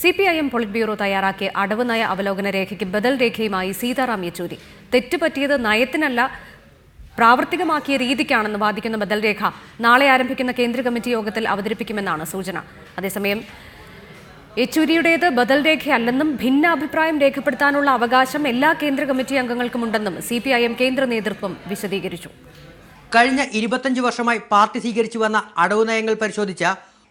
CPIM polit bureau തയ്യാറാക്കിയ അടവ് നയ അവലോകന രേഖയ്ക്ക് ബദൽ രേഖയുമായി സീതാറാം യെച്ചൂരി. തെറ്റുപറ്റിയത് നയത്തിനല്ല, പ്രാവർത്തികമാക്കിയ രീതിക്കാണെന്ന് വാദിക്കുന്ന ബദൽ രേഖ നാളെ ആരംഭിക്കുന്ന കേന്ദ്ര കമ്മിറ്റി യോഗത്തിൽ അവതരിപ്പിക്കുമെന്നാണ് സൂചന. അതേസമയം യെച്ചൂരിയുടേത് ബദൽ രേഖയല്ലെന്നും ഭിന്നാഭിപ്രായം രേഖപ്പെടുത്താനുള്ള അവകാശം എല്ലാ കേന്ദ്ര കമ്മിറ്റി അംഗങ്ങൾക്കുമുണ്ടെന്നും CPIM കേന്ദ്ര നേതൃത്വം വിശദീകരിച്ചു. കഴിഞ്ഞ 25 വർഷമായി പാർട്ടി സ്വീകരിച്ചു വന്ന അടവ് നയങ്ങൾ പരിശോധിച്ച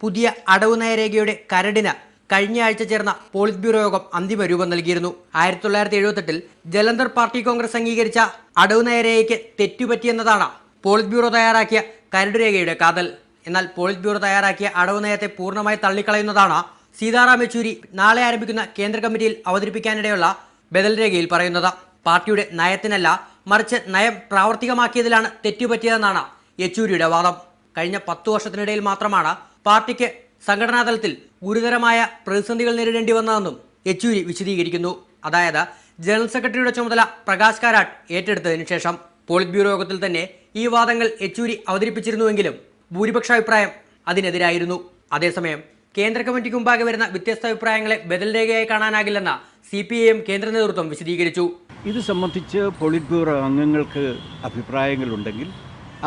പുതിയ അടവ് നയരേഖയുടെ കരടിന് കഴിഞ്ഞ ആഴ്ച ചേർന്ന പോളിറ്റ് ബ്യൂറോ യോഗം അന്തിമ രൂപം നൽകിയിരുന്നു. 1978 ജലന്ധർ പാർട്ടി കോൺഗ്രസ് അംഗീകരിച്ച അടവ് നയരേഖയ്ക്ക് തെറ്റുപറ്റിയെന്നതാണ് പോളിറ്റ് ബ്യൂറോ തയ്യാറാക്കിയ കരട് രേഖയുടെ കാതൽ. എന്നാൽ പോളിറ്റ് ബ്യൂറോ തയ്യാറാക്കിയ അടവ് നയത്തെ പൂർണ്ണമായി തള്ളിക്കളയുന്നതാണ് സീതാറാം യെച്ചൂരി നാളെ ആരംഭിക്കുന്ന കേന്ദ്ര കമ്മിറ്റിയിൽ അവതരിപ്പിക്കാനിടയുള്ള ബദൽ രേഖയിൽ പറയുന്നത്. പാർട്ടിയുടെ നയത്തിനല്ല, മറിച്ച് നയം പ്രാവർത്തികമാക്കിയതിലാണ് തെറ്റുപറ്റിയതെന്നാണ് യെച്ചൂരിയുടെ വാദം. കഴിഞ്ഞ 10 വർഷത്തിനിടയിൽ മാത്രമാണ് പാർട്ടിക്ക് സംഘടനാതലത്തിൽ ഗുരുതരമായ പ്രതിസന്ധികൾ നേരിടേണ്ടി വന്നതെന്നും യെച്ചൂരി വിശദീകരിക്കുന്നു. അതായത് ജനറൽ സെക്രട്ടറിയുടെ ചുമതല പ്രകാശ് കാരാട്ട് ഏറ്റെടുത്തതിനു ശേഷം. പോളിറ്റ് ബ്യൂറോ യോഗത്തിൽ തന്നെ ഈ വാദങ്ങൾ യെച്ചൂരി അവതരിപ്പിച്ചിരുന്നുവെങ്കിലും ഭൂരിപക്ഷ അഭിപ്രായം അതിനെതിരായിരുന്നു. അതേസമയം കേന്ദ്ര കമ്മിറ്റിക്ക് മുമ്പാകെ വരുന്ന വ്യത്യസ്ത അഭിപ്രായങ്ങളെ ബദൽ രേഖയായി കാണാനാകില്ലെന്ന് CPIM കേന്ദ്ര നേതൃത്വം വിശദീകരിച്ചു. ഇത് സംബന്ധിച്ച് പോളിറ്റ് ബ്യൂറോ അംഗങ്ങൾക്ക് അഭിപ്രായങ്ങളുണ്ടെങ്കിൽ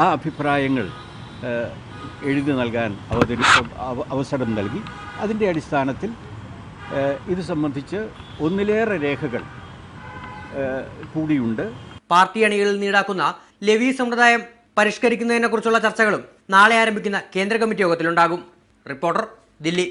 ആ അഭിപ്രായങ്ങൾ എഴുതി നൽകാൻ അവസരം നൽകി. അതിൻ്റെ അടിസ്ഥാനത്തിൽ ഇത് സംബന്ധിച്ച് ഒന്നിലേറെ രേഖകൾ കൂടിയുണ്ട്. പാർട്ടി അണികളിൽ ഈടാക്കുന്ന ലെവി സമ്പ്രദായം പരിഷ്കരിക്കുന്നതിനെക്കുറിച്ചുള്ള ചർച്ചകളും നാളെ ആരംഭിക്കുന്ന കേന്ദ്ര കമ്മിറ്റി യോഗത്തിലുണ്ടാകും. റിപ്പോർട്ടർ, ദില്ലി.